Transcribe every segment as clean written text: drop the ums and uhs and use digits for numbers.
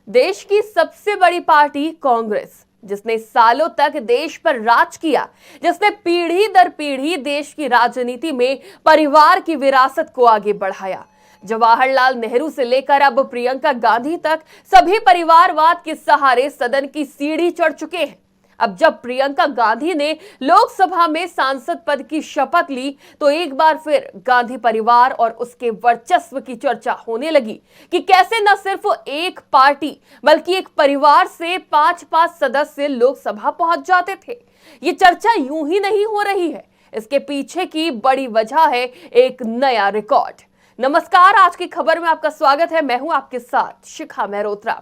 देश की सबसे बड़ी पार्टी कांग्रेस, जिसने सालों तक देश पर राज किया, जिसने पीढ़ी दर पीढ़ी देश की राजनीति में परिवार की विरासत को आगे बढ़ाया। जवाहरलाल नेहरू से लेकर अब प्रियंका गांधी तक सभी परिवारवाद के सहारे सदन की सीढ़ी चढ़ चुके हैं। अब जब प्रियंका गांधी ने लोकसभा में सांसद पद की शपथ ली, तो एक बार फिर गांधी परिवार और उसके वर्चस्व की चर्चा होने लगी कि कैसे न सिर्फ एक पार्टी बल्कि एक परिवार से 5-5 सदस्य लोकसभा पहुंच जाते थे। ये चर्चा यूं ही नहीं हो रही है, इसके पीछे की बड़ी वजह है एक नया रिकॉर्ड। नमस्कार, आज की खबर में आपका स्वागत है। मैं हूं आपके साथ शिखा मेहरोत्रा।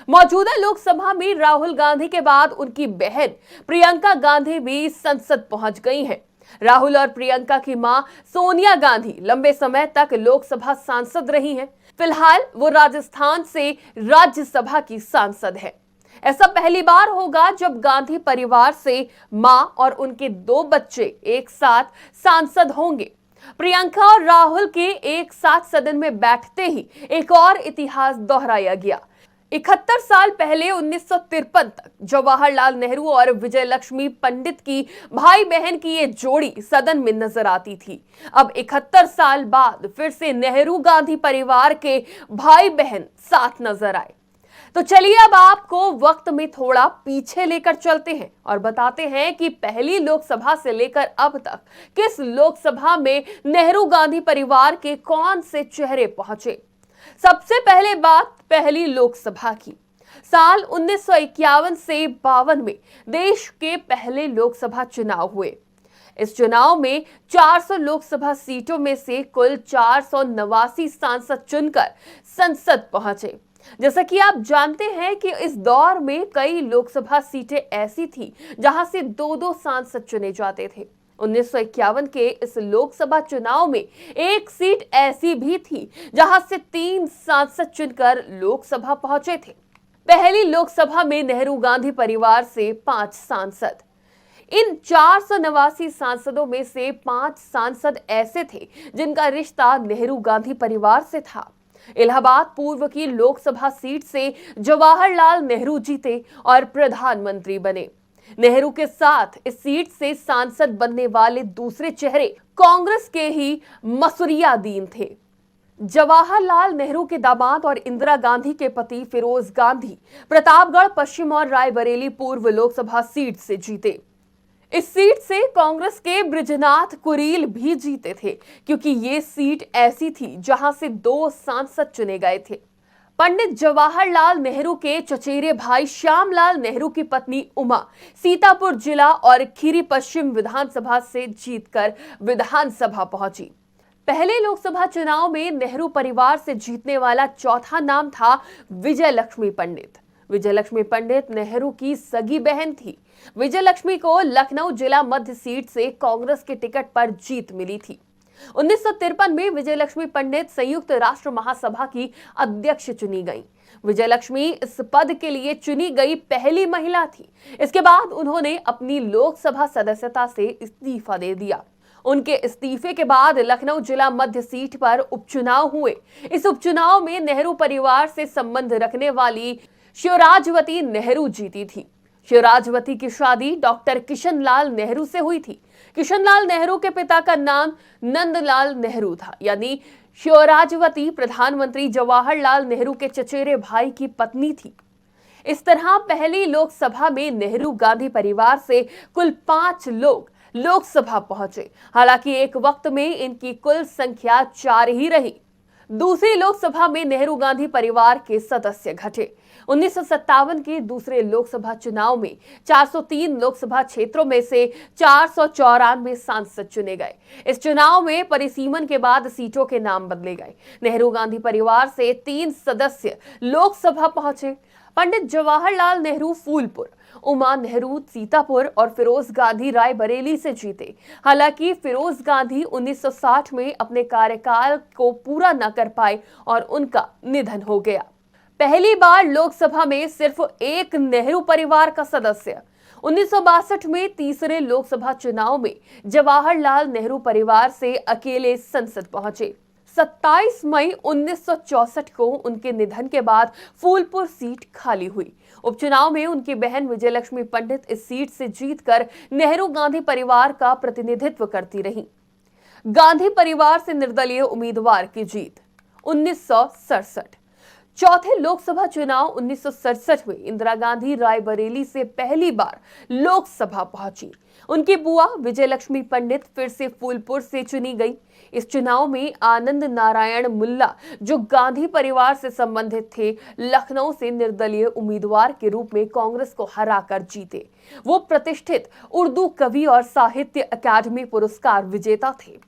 मौजूदा लोकसभा में राहुल गांधी के बाद उनकी बहन प्रियंका गांधी भी संसद पहुंच गई हैं। राहुल और प्रियंका की मां सोनिया गांधी लंबे समय तक लोकसभा सांसद रही हैं। फिलहाल वो राजस्थान से राज्यसभा की सांसद है। ऐसा पहली बार होगा जब गांधी परिवार से मां और उनके 2 बच्चे एक साथ सांसद होंगे। प्रियंका और राहुल के एक साथ सदन में बैठते ही एक और इतिहास दोहराया गया। 71 साल पहले 1953 तक जवाहरलाल नेहरू और विजयलक्ष्मी पंडित की भाई बहन की ये जोड़ी सदन में नजर आती थी। अब 71 साल बाद फिर से नेहरू गांधी परिवार के भाई बहन साथ नजर आए। तो चलिए अब आपको वक्त में थोड़ा पीछे लेकर चलते हैं और बताते हैं कि पहली लोकसभा से लेकर अब तक किस लोकसभा में नेहरू गांधी परिवार के कौन से चेहरे पहुंचे। सबसे पहले बात पहली लोकसभा की। साल 1951 से 52 में देश के पहले लोकसभा चुनाव हुए। इस चुनाव में 400 लोकसभा सीटों में से कुल 489 सांसद चुनकर संसद पहुंचे। जैसा कि आप जानते हैं कि इस दौर में कई लोकसभा सीटें ऐसी थी जहां से 2-2 सांसद चुने जाते थे। 1951 के इस लोकसभा चुनाव में एक सीट ऐसी भी थी जहां से 3 सांसद चुनकर लोकसभा पहुंचे थे। पहली लोकसभा में नेहरू गांधी परिवार से 5 सांसद। इन 489 सांसदों में से 5 सांसद ऐसे थे जिनका रिश्ता नेहरू गांधी परिवार से था। इलाहाबाद पूर्व की लोकसभा सीट से जवाहरलाल नेहरू जीते और प्रधानमंत्री बने। नेहरू के साथ इस सीट से सांसद बनने वाले दूसरे चेहरे कांग्रेस के ही मसूरियादीन थे। जवाहरलाल नेहरू के दामाद और इंदिरा गांधी के पति फिरोज गांधी प्रतापगढ़ पश्चिम और रायबरेली पूर्व लोकसभा सीट से जीते। इस सीट से कांग्रेस के बृजनाथ कुरील भी जीते थे, क्योंकि ये सीट ऐसी थी जहां से 2 सांसद चुने गए थे। पंडित जवाहरलाल नेहरू के चचेरे भाई श्यामलाल नेहरू की पत्नी उमा सीतापुर जिला और खीरी पश्चिम विधानसभा से जीतकर विधानसभा पहुंची। पहले लोकसभा चुनाव में नेहरू परिवार से जीतने वाला चौथा नाम था विजयलक्ष्मी पंडित। विजयलक्ष्मी पंडित नेहरू की सगी बहन थी। विजयलक्ष्मी को लखनऊ जिला मध्य सीट से कांग्रेस के टिकट पर जीत मिली थी। 1953 में विजयलक्ष्मी पंडित संयुक्त राष्ट्र महासभा की अध्यक्ष चुनी गईं। विजयलक्ष्मी इस पद के लिए चुनी गई पहली महिला थी। इसके बाद उन्होंने अपनी लोकसभा सदस्यता से इस्तीफा दे दिया। उनके इस्तीफे के बाद लखनऊ जिला मध्य सीट पर उपचुनाव हुए। इस उपचुनाव में नेहरू परिवार से संबंध रखने वाली शिवराजवती नेहरू जीती थी। शिवराजवती की शादी डॉक्टर किशनलाल नेहरू से हुई थी। किशनलाल नेहरू के पिता का नाम नंदलाल नेहरू था, यानी शिवराजवती प्रधानमंत्री जवाहरलाल नेहरू के चचेरे भाई की पत्नी थी। इस तरह पहली लोकसभा में नेहरू गांधी परिवार से कुल 5 लोग लोकसभा पहुंचे। हालांकि एक वक्त में इनकी कुल संख्या 4 ही रही। दूसरी लोकसभा में नेहरू गांधी परिवार के सदस्य घटे। 1957 के दूसरे लोकसभा चुनाव में 403 लोकसभा क्षेत्रों में से 494 सांसद चुने गए। इस चुनाव में परिसीमन के बाद सीटों के नाम बदले गए। नेहरू गांधी परिवार से 3 सदस्य लोकसभा पहुंचे। पंडित जवाहरलाल नेहरू फूलपुर, उमा नेहरू सीतापुर और फिरोज गांधी रायबरेली से जीते। हालांकि फिरोज गांधी 1960 में अपने कार्यकाल को पूरा न कर पाए और उनका निधन हो गया। पहली बार लोकसभा में सिर्फ एक नेहरू परिवार का सदस्य। 1962 में तीसरे लोकसभा चुनाव में जवाहरलाल नेहरू परिवार से अकेले संसद पहुंचे। 27 मई 1964 को उनके निधन के बाद फूलपुर सीट खाली हुई। उपचुनाव में उनकी बहन विजयलक्ष्मी पंडित इस सीट से जीतकर नेहरू गांधी परिवार का प्रतिनिधित्व करती रहीं। गांधी परिवार से निर्दलीय उम्मीदवार की जीत। 1967 चौथे लोकसभा चुनाव 1967 में इंदिरा गांधी रायबरेली से पहली बार लोकसभा पहुंची। उनकी बुआ विजयलक्ष्मी पंडित फिर से फूलपुर से चुनी गई। इस चुनाव में आनंद नारायण मुल्ला, जो गांधी परिवार से संबंधित थे, लखनऊ से निर्दलीय उम्मीदवार के रूप में कांग्रेस को हराकर जीते। वो प्रतिष्ठित उर्दू कवि और साहित्य अकादमी पुरस्कार विजेता थे।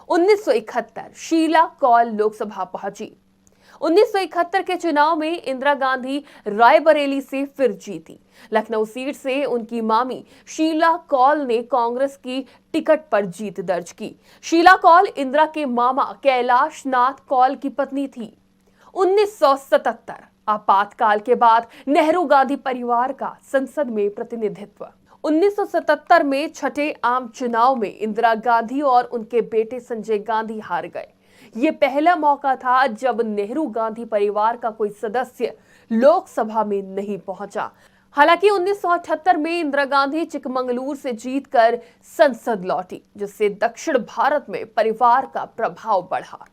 1971 शीला कौल लोकसभा पहुंची। 1971 के चुनाव में इंदिरा गांधी रायबरेली से फिर जीती। लखनऊ सीट से उनकी मामी शीला कौल ने कांग्रेस की टिकट पर जीत दर्ज की। शीला कौल इंदिरा के मामा कैलाश नाथ कौल की पत्नी थी। 1977 आपातकाल के बाद नेहरू गांधी परिवार का संसद में प्रतिनिधित्व। 1977 में छठे आम चुनाव में इंदिरा गांधी और उनके बेटे संजय गांधी हार गए। ये पहला मौका था जब नेहरू गांधी परिवार का कोई सदस्य लोकसभा में नहीं पहुंचा। हालांकि 1978 में इंदिरा गांधी चिकमंगलूर से जीतकर संसद लौटी, जिससे दक्षिण भारत में परिवार का प्रभाव बढ़ा।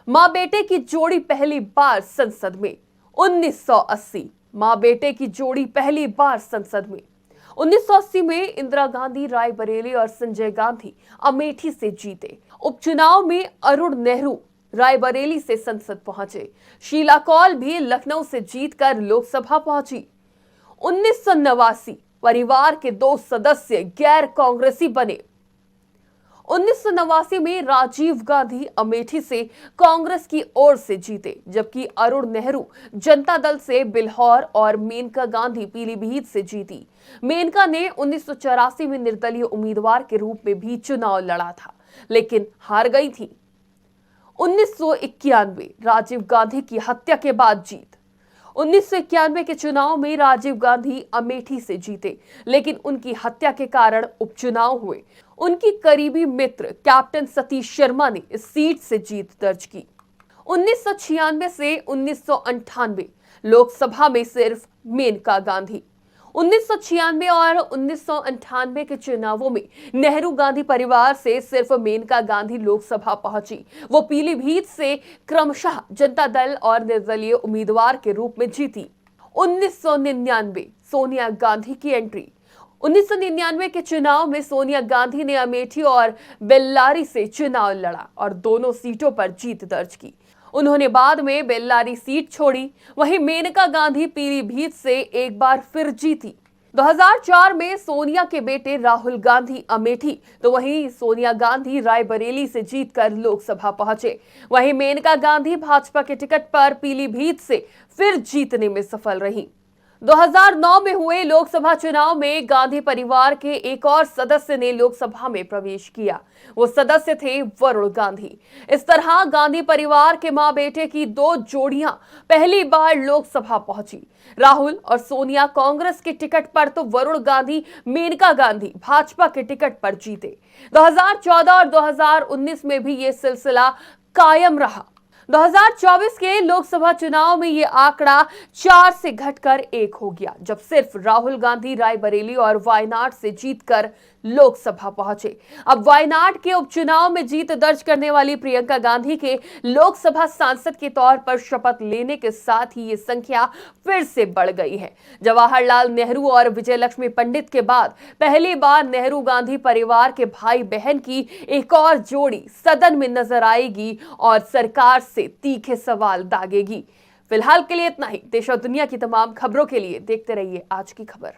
मां बेटे की जोड़ी पहली बार संसद में। 1980 मां बेटे की जोड़ी पहली बार संसद में। 1980 में इंदिरा गांधी रायबरेली और संजय गांधी अमेठी से जीते। उपचुनाव में अरुण नेहरू रायबरेली से संसद पहुंचे। शीला कौल भी लखनऊ से जीतकर लोकसभा पहुंची। 1989 परिवार के 2 सदस्य गैर कांग्रेसी बने। 1989 में राजीव गांधी अमेठी से कांग्रेस की ओर से जीते, जबकि अरुण नेहरू जनता दल से बिल्हौर और मेनका गांधी पीलीभीत से जीती। मेनका ने 1984 में निर्दलीय उम्मीदवार के रूप में भी चुनाव लड़ा था, लेकिन हार गई थी। 1991 राजीव गांधी की हत्या के बाद जीत। 1991 के चुनाव में राजीव गांधी अमेठी से जीते, लेकिन उनकी हत्या के कारण उपचुनाव हुए। उनकी करीबी मित्र कैप्टन सतीश शर्मा ने इस सीट से जीत दर्ज की। 1996 से 1998 लोकसभा में सिर्फ मेनका गांधी। 1996 और 1998 के चुनावों में नेहरू गांधी परिवार से सिर्फ मेनका गांधी लोकसभा पहुंची। वो पीलीभीत से क्रमशः जनता दल और निर्दलीय उम्मीदवार के रूप में जीती। 1999 सोनिया गांधी की एंट्री। 1999 के चुनाव में सोनिया गांधी ने अमेठी और बेल्लारी से चुनाव लड़ा और दोनों सीटों पर जीत दर्ज की। उन्होंने बाद में बेल्लारी सीट छोड़ी। वहीं मेनका गांधी पीलीभीत से एक बार फिर जीती। 2004 में सोनिया के बेटे राहुल गांधी अमेठी, तो वहीं सोनिया गांधी रायबरेली से जीतकर लोकसभा पहुंचे। वहीं मेनका गांधी भाजपा के टिकट पर पीलीभीत से फिर जीतने में सफल रही। 2009 में हुए लोकसभा चुनाव में गांधी परिवार के एक और सदस्य ने लोकसभा में प्रवेश किया। वो सदस्य थे वरुण गांधी। इस तरह गांधी परिवार के मां बेटे की 2 जोड़ियां पहली बार लोकसभा पहुंची। राहुल और सोनिया कांग्रेस के टिकट पर, तो वरुण गांधी मेनका गांधी भाजपा के टिकट पर जीते। 2014 और 2019 में भी ये सिलसिला कायम रहा। 2024 के लोकसभा चुनाव में ये आंकड़ा 4 से घटकर 1 हो गया, जब सिर्फ राहुल गांधी रायबरेली और वायनाड से जीतकर लोकसभा पहुंचे। अब वायनाड के उपचुनाव में जीत दर्ज करने वाली प्रियंका गांधी के लोकसभा सांसद के तौर पर शपथ लेने के साथ ही ये संख्या फिर से बढ़ गई है। जवाहरलाल नेहरू और विजयलक्ष्मी पंडित के बाद पहली बार नेहरू गांधी परिवार के भाई बहन की एक और जोड़ी सदन में नजर आएगी और सरकार से तीखे सवाल दागेगी। फिलहाल के लिए इतना ही। देश और दुनिया की तमाम खबरों के लिए देखते रहिए आज की खबर।